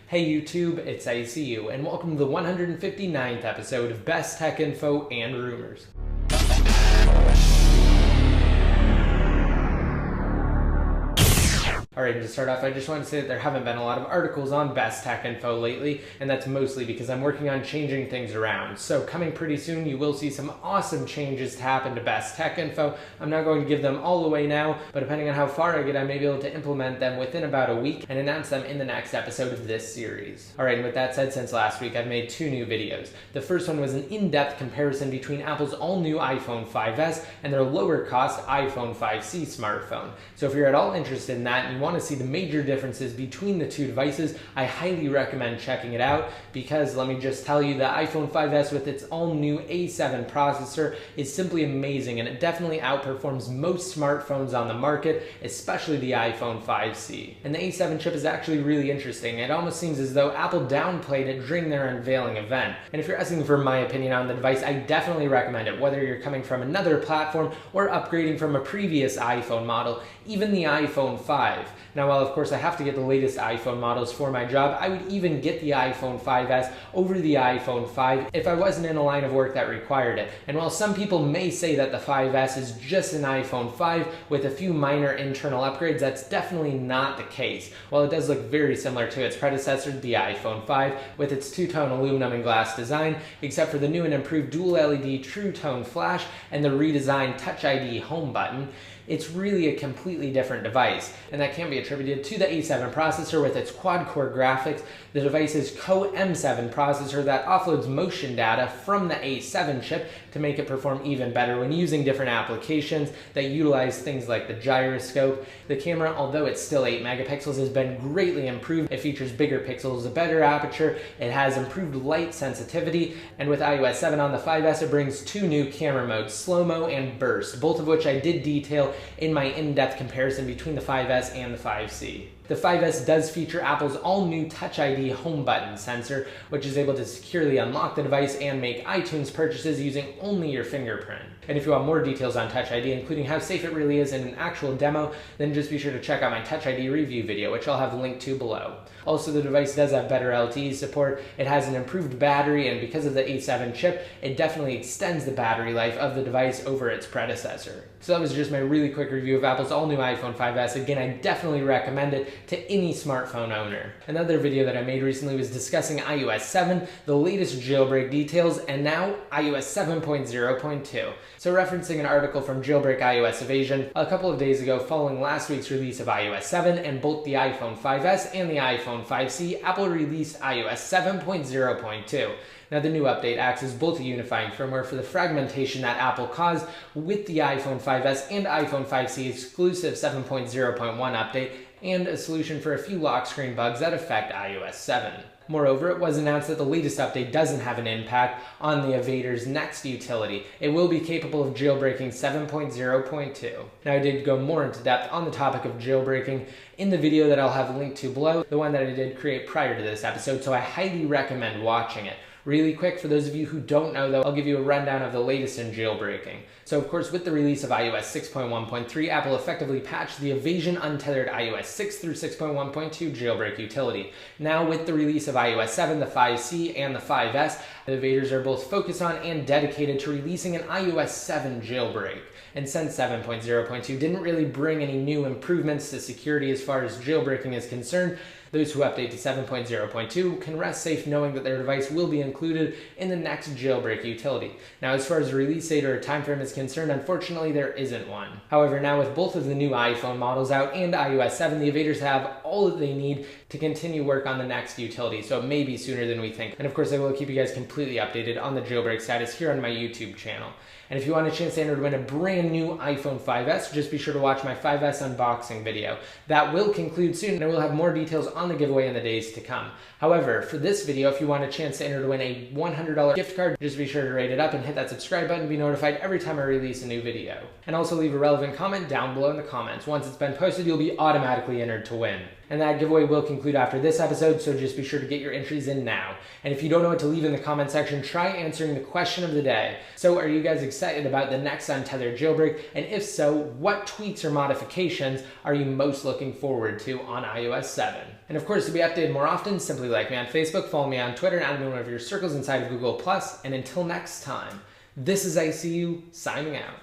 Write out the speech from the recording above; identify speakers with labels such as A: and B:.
A: Hey YouTube, it's ICU, and welcome to the 159th episode of Best Tech Info and Rumors. Alright, to start off, I just want to say that there haven't been a lot of articles on Best Tech Info lately, and that's mostly because I'm working on changing things around. So coming pretty soon, you will see some awesome changes to happen to Best Tech Info. I'm not going to give them all away now, but depending on how far I get, I may be able to implement them within about a week and announce them in the next episode of this series. Alright, and with that said, since last week, I've made two new videos. The first one was an in-depth comparison between Apple's all-new iPhone 5S and their lower-cost iPhone 5C smartphone. So if you're at all interested in that and you want to see the major differences between the two devices, I highly recommend checking it out because let me just tell you, the iPhone 5S with its all-new A7 processor is simply amazing, and it definitely outperforms most smartphones on the market, especially the iPhone 5C. And the A7 chip is actually really interesting. It almost seems as though Apple downplayed it during their unveiling event. And if you're asking for my opinion on the device, I definitely recommend it, whether you're coming from another platform or upgrading from a previous iPhone model, even the iPhone 5. Now, while of course I have to get the latest iPhone models for my job, I would even get the iPhone 5S over the iPhone 5 if I wasn't in a line of work that required it. And while some people may say that the 5S is just an iPhone 5 with a few minor internal upgrades, that's definitely not the case. While it does look very similar to its predecessor, the iPhone 5, with its two-tone aluminum and glass design, except for the new and improved dual LED True Tone flash and the redesigned Touch ID home button, it's really a completely different device, and that can be attributed to the A7 processor with its quad-core graphics, the device's Co-M7 processor that offloads motion data from the A7 chip to make it perform even better when using different applications that utilize things like the gyroscope. The camera, although it's still 8 megapixels, has been greatly improved. It features bigger pixels, a better aperture, it has improved light sensitivity, and with iOS 7 on the 5S, it brings two new camera modes, slow-mo and burst, both of which I did detail in my in-depth comparison between the 5S and the 5C. The 5S does feature Apple's all-new Touch ID home button sensor, which is able to securely unlock the device and make iTunes purchases using only your fingerprint. And if you want more details on Touch ID, including how safe it really is in an actual demo, then just be sure to check out my Touch ID review video, which I'll have linked to below. Also, the device does have better LTE support, it has an improved battery, and because of the A7 chip, it definitely extends the battery life of the device over its predecessor. So that was just my really quick review of Apple's all-new iPhone 5S. Again, I definitely recommend it to any smartphone owner. Another video that I made recently was discussing iOS 7, the latest jailbreak details, and now iOS 7.0.2. So referencing an article from Jailbreak iOS Evasion a couple of days ago following last week's release of iOS 7 and both the iPhone 5S and the iPhone 5C, Apple released iOS 7.0.2. Now, the new update acts as both a unifying firmware for the fragmentation that Apple caused with the iPhone 5S and iPhone 5C exclusive 7.0.1 update, and a solution for a few lock screen bugs that affect iOS 7. Moreover, it was announced that the latest update doesn't have an impact on the Evader's next utility. It will be capable of jailbreaking 7.0.2. Now, I did go more into depth on the topic of jailbreaking in the video that I'll have linked to below, the one that I did create prior to this episode, so I highly recommend watching it. Really quick, for those of you who don't know though, I'll give you a rundown of the latest in jailbreaking. So of course, with the release of iOS 6.1.3, Apple effectively patched the Evasion Untethered iOS 6 through 6.1.2 jailbreak utility. Now with the release of iOS 7, the 5C, and the 5S, the Evaders are both focused on and dedicated to releasing an iOS 7 jailbreak. And since 7.0.2 didn't really bring any new improvements to security as far as jailbreaking is concerned, those who update to 7.0.2 can rest safe knowing that their device will be included in the next jailbreak utility. Now, as far as a release date or a time frame is concerned, unfortunately there isn't one. However, now with both of the new iPhone models out and iOS 7, the Evaders have all that they need to continue work on the next utility, so it may be sooner than we think. And of course, I will keep you guys completely updated on the jailbreak status here on my YouTube channel. And if you want a chance to enter to win a brand new iPhone 5S, just be sure to watch my 5S unboxing video. That will conclude soon, and I will have more details on the giveaway in the days to come. However, for this video, if you want a chance to enter to win a $100 gift card, just be sure to rate it up and hit that subscribe button to be notified every time I release a new video. And also leave a relevant comment down below in the comments. Once it's been posted, you'll be automatically entered to win. And that giveaway will conclude after this episode, so just be sure to get your entries in now. And if you don't know what to leave in the comment section, try answering the question of the day. So are you guys excited about the next Untethered jailbreak? And if so, what tweaks or modifications are you most looking forward to on iOS 7? And of course, to be updated more often, simply like me on Facebook, follow me on Twitter, and add me in one of your circles inside of Google+. And until next time, this is ICU signing out.